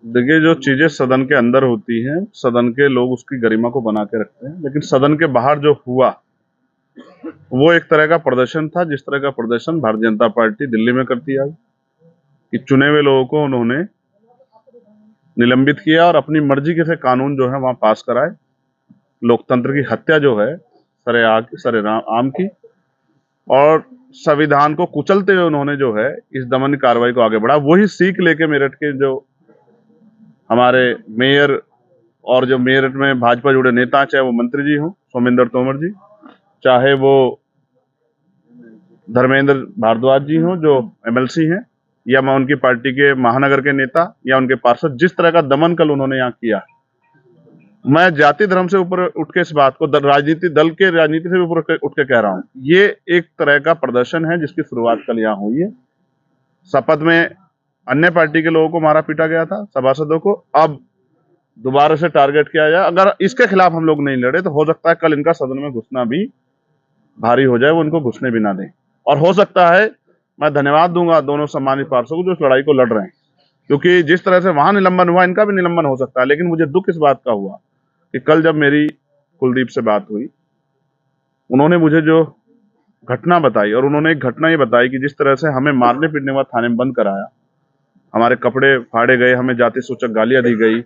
देखिए, जो चीजें सदन के अंदर होती हैं, सदन के लोग उसकी गरिमा को बना के रखते हैं, लेकिन सदन के बाहर जो हुआ वो एक तरह का प्रदर्शन था, जिस तरह का प्रदर्शन भारतीय जनता पार्टी दिल्ली में करती आई कि चुने हुए लोगों को उन्होंने निलंबित किया और अपनी मर्जी के से कानून जो है वहां पास कराए। लोकतंत्र की हत्या जो है सरेआम की, और संविधान को कुचलते हुए उन्होंने जो है इस दमन कार्रवाई को आगे बढ़ा। वही सीख लेके मेरठ के जो हमारे मेयर और जो मेरठ में भाजपा जुड़े नेता, चाहे वो मंत्री जी हों सोमेंद्र तोमर जी, चाहे वो धर्मेंद्र भारद्वाज जी हों जो एमएलसी हैं, या मैं उनकी पार्टी के महानगर के नेता या उनके पार्षद, जिस तरह का दमन कल उन्होंने यहाँ किया, मैं जाति धर्म से ऊपर उठ के इस बात को राजनीति दल के राजनीति से ऊपर उठ के कह रहा हूं। ये एक तरह का प्रदर्शन है जिसकी शुरुआत कल यहाँ हुई है। शपथ में अन्य पार्टी के लोगों को मारा पीटा गया था, सभासदों को, अब दोबारा से टारगेट किया जाए। अगर इसके खिलाफ हम लोग नहीं लड़े तो हो सकता है कल इनका सदन में घुसना भी भारी हो जाए, वो इनको घुसने भी ना दें। और हो सकता है, मैं धन्यवाद दूंगा दोनों सम्मानित पार्षदों को जो इस लड़ाई को लड़ रहे हैं, क्योंकि जिस तरह से वहां निलंबन हुआ इनका भी निलंबन हो सकता है। लेकिन मुझे दुख इस बात का हुआ कि कल जब मेरी कुलदीप से बात हुई, उन्होंने मुझे जो घटना बताई, और उन्होंने एक घटना ये बताई कि जिस तरह से हमें मारने पीटने के बाद थाने में बंद कराया, हमारे कपड़े फाड़े गए, हमें जाति सूचक गालियां दी गई,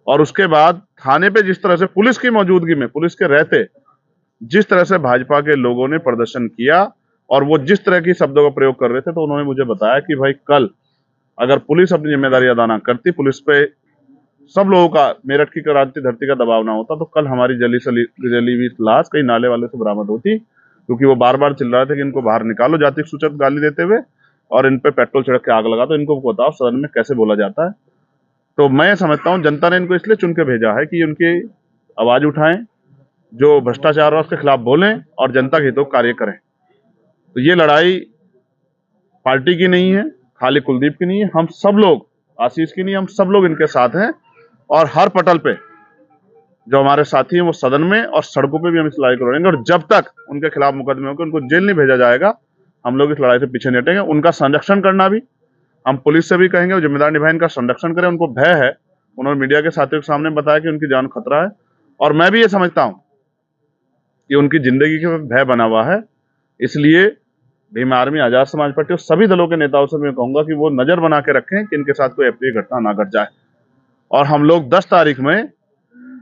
और उसके बाद थाने पे जिस तरह से पुलिस की मौजूदगी में, पुलिस के रहते जिस तरह से भाजपा के लोगों ने प्रदर्शन किया और वो जिस तरह की शब्दों का प्रयोग कर रहे थे, तो उन्होंने मुझे बताया कि भाई कल अगर पुलिस अपनी जिम्मेदारी अदा ना करती, पुलिस पे सब लोगों का, मेरठ की क्रांति धरती का दबाव ना होता, तो कल हमारी जली हुई लाश कहीं नाले वाले से बरामद होती, क्योंकि वो बार बार चिल्ला रहे थे कि इनको बाहर निकालो जाति सूचक गाली देते हुए, और इन पे पेट्रोल छिड़क के आग लगा। तो इनको बताओ सदन में कैसे बोला जाता है। तो मैं समझता हूं जनता ने इनको इसलिए चुन के भेजा है कि उनकी आवाज उठाएं, जो भ्रष्टाचार है उसके खिलाफ बोलें और जनता के हितों कार्य करें। तो ये लड़ाई पार्टी की नहीं है, खाली कुलदीप की नहीं है, हम सब लोग, आशीष की नहीं, हम सब लोग इनके साथ हैं। और हर पटल पे जो हमारे साथी हैं वो सदन में और सड़कों पे भी हम इस लड़ाई को लड़ेंगे, और जब तक उनके खिलाफ मुकदमे होंगे, उनको जेल नहीं भेजा जाएगा, हम लोग इस लड़ाई से पीछे नहीं हटेंगे। उनका संरक्षण करना भी हम पुलिस से भी कहेंगे, वो जिम्मेदार निभाए, इनका संरक्षण करें। उनको भय है, उन्होंने मीडिया के साथियों के सामने बताया कि उनकी जान खतरा है, और मैं भी ये समझता हूं कि उनकी जिंदगी के भय बना हुआ है। इसलिए भीम आर्मी, आजाद समाज पार्टी और सभी दलों के नेताओं से मैं कहूंगा कि वो नजर बना के रखें कि इनके साथ कोई अप्रिय घटना ना घट जाए। और हम लोग 10 तारीख में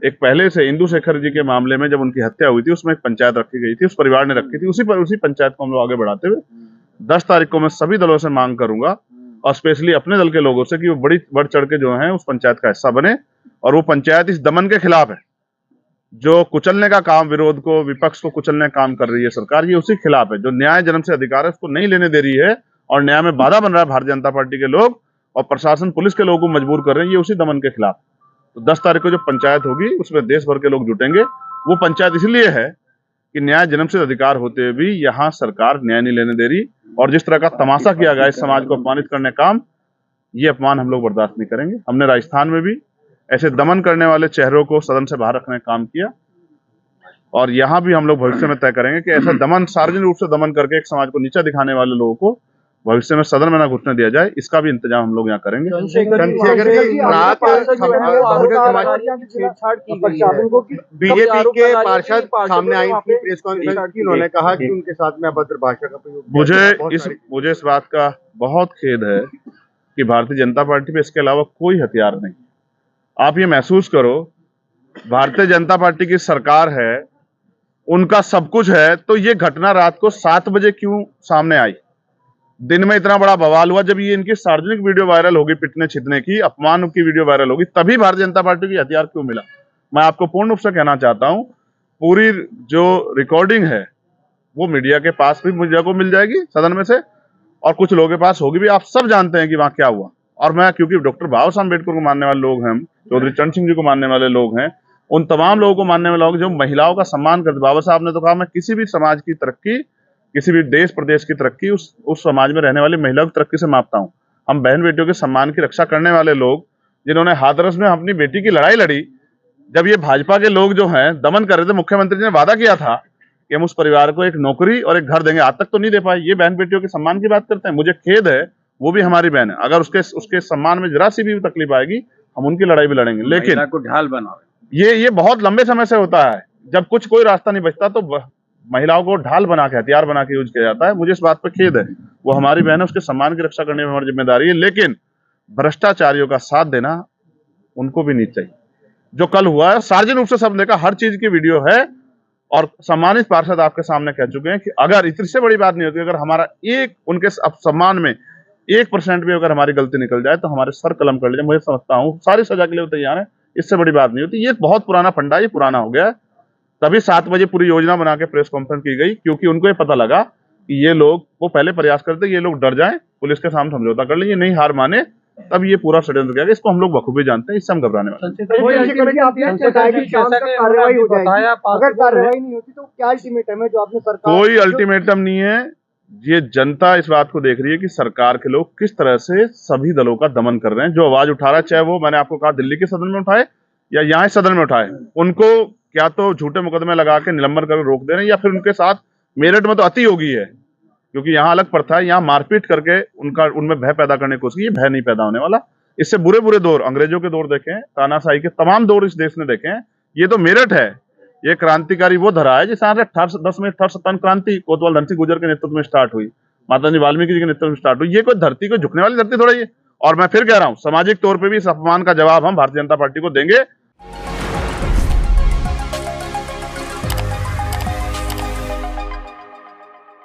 एक पहले से इंदु शेखर जी के मामले में जब उनकी हत्या हुई थी, उसमें एक पंचायत रखी गई थी, उस परिवार ने रखी थी, उसी पंचायत को हम लोग आगे बढ़ाते हुए 10 तारीख को मैं सभी दलों से मांग करूंगा, और स्पेशली अपने दल के लोगों से, कि वो बढ़ चढ़ के जो है उस पंचायत का हिस्सा बने। और वो पंचायत इस दमन के खिलाफ है, जो कुचलने का काम, विरोध को, विपक्ष को कुचलने का काम कर रही है सरकार, ये उसी खिलाफ है। जो न्याय जन्म से अधिकार है उसको नहीं लेने दे रही है, और न्याय में बाधा बन रहा है भारतीय जनता पार्टी के लोग, और प्रशासन पुलिस के लोगों को मजबूर कर रहे हैं, ये उसी दमन के खिलाफ। तो 10 तारीख को जो पंचायत होगी उसमें देश भर के लोग जुटेंगे। वो पंचायत इसलिए है कि न्याय जन्म से अधिकार होते हुए भी यहाँ सरकार न्याय नहीं लेने दे रही, और जिस तरह का तमाशा किया गया इस समाज को अपमानित करने का काम, ये अपमान हम लोग बर्दाश्त नहीं करेंगे। हमने राजस्थान में भी ऐसे दमन करने वाले चेहरों को सदन से बाहर रखने का काम किया, और यहाँ भी हम लोग भविष्य में तय करेंगे कि ऐसा दमन, सार्वजनिक रूप से दमन करके एक समाज को नीचा दिखाने वाले लोगों को भविष्य में सदन में ना घुसने दिया जाए, इसका भी इंतजाम हम लोग यहाँ करेंगे। बीजेपी के पार्षद सामने आई थी प्रेस कॉन्फ्रेंस की, उन्होंने कहा कि उनके साथ में अभद्र भाषा का प्रयोग। मुझे इस बात का बहुत खेद है कि भारतीय जनता पार्टी पे इसके अलावा कोई हथियार नहीं। आप ये महसूस करो, भारतीय जनता पार्टी की सरकार है, उनका सब कुछ है, तो ये घटना रात को 7 बजे क्यों सामने आई? दिन में इतना बड़ा बवाल हुआ, जब ये इनकी सार्वजनिक वीडियो वायरल होगी, पिटने छिटने की, अपमान की वीडियो वायरल होगी, तभी भारतीय जनता पार्टी की हथियार क्यों मिला? मैं आपको पूर्ण रूप से कहना चाहता हूं, पूरी जो रिकॉर्डिंग है वो मीडिया के पास भी, मीडिया को मिल जाएगी सदन में से, और कुछ लोगों के पास होगी भी। आप सब जानते हैं कि वहां क्या हुआ। और मैं, क्योंकि डॉक्टर बाबा साहब अम्बेडकर को मानने वाले लोग हैं, चौधरी चरण सिंह जी को मानने वाले लोग हैं, उन तमाम लोगों को मानने वाले लोग जो महिलाओं का सम्मान करते। बाबा साहब ने तो कहा, मैं किसी भी समाज की तरक्की, किसी भी देश प्रदेश की तरक्की उस समाज में रहने वाली महिलाओं की तरक्की से मापता हूं। हम बहन बेटियों के सम्मान की रक्षा करने वाले लोग, जिन्होंने हाथरस में अपनी बेटी की लड़ाई लड़ी, जब ये भाजपा के लोग जो हैं दमन कर रहे थे, मुख्यमंत्री जी ने वादा किया था कि हम उस परिवार को एक नौकरी और एक घर देंगे, आज तक तो नहीं दे पाए। ये बहन बेटियों के सम्मान की बात करते हैं। मुझे खेद है, वो भी हमारी बहन है, अगर उसके सम्मान में जरा सी भी तकलीफ आएगी हम उनकी लड़ाई भी लड़ेंगे, लेकिन महिला को ढाल बनाओ। ये बहुत लंबे समय से होता है। जब कुछ कोई रास्ता नहीं बचता तो महिलाओं को ढाल बना के, हथियार बना के यूज किया जाता है। मुझे इस बात पर खेद है। वो हमारी बहन है, उसके सम्मान की रक्षा करने में हमारी जिम्मेदारी है, लेकिन भ्रष्टाचारियों का साथ देना उनको भी नहीं चाहिए। जो कल हुआ है सार्वजनिक रूप से सब देखा, हर चीज की वीडियो है और सम्मानित पार्षद आपके सामने कह चुके हैं कि अगर इससे बड़ी बात नहीं होती, अगर हमारा एक उनके सम्मान में 1% भी अगर हमारी गलती निकल जाए तो हमारे सर कलम कर लीजिए। मुझे समझता हूँ सारी सजा के लिए तैयार है, इससे बड़ी बात नहीं होती। ये बहुत पुराना फंडा, ये पुराना हो गया है। तभी 7 बजे पूरी योजना बना के प्रेस कॉन्फ्रेंस की गई, क्योंकि उनको ये पता लगा कि ये लोग, वो पहले प्रयास करते ये लोग डर जाएं, पुलिस के सामने समझौता कर लें, नहीं हार माने, तब ये पूरा षड्यंत्र किया गया। इसको हम लोग बखूबी जानते हैं, इससे हम घबराने वाले। अगर कार्रवाई नहीं होती तो क्या अल्टीमेटम है जो आपने सरकार? कोई अल्टीमेटम नहीं है। ये जनता इस बात को देख रही है कि सरकार के लोग किस तरह से सभी दलों का दमन कर रहे हैं। जो आवाज उठा रहा है, चाहे वो मैंने आपको कहा दिल्ली के सदन में उठाए या यहाँ सदन में उठाए, उनको क्या तो झूठे मुकदमे लगा के निलंबन कर रोक दे रहे हैं, या फिर उनके साथ मेरठ में तो अति होगी है, क्योंकि यहाँ अलग प्रथा है, यहाँ मारपीट करके उनमें भय पैदा करने की कोशिश की। भय नहीं पैदा होने वाला। इससे बुरे बुरे दौर, अंग्रेजों के दौर देखें, तानाशाही के तमाम दौर इस देश ने देखे हैं। ये तो मेरठ है, ये क्रांतिकारी वो धरा है जिस 10 में 1857 क्रांति कोतवाल धन सिंह गुर्जर के नेतृत्व में स्टार्ट हुई, माता जी वाल्मीकि जी के नेतृत्व में स्टार्ट हुई। ये कोई धरती को झुकने वाली धरती थोड़ा ये। और मैं फिर कह रहा हूं, सामाजिक तौर पे भी इस अपमान का जवाब हम भारतीय जनता पार्टी को देंगे।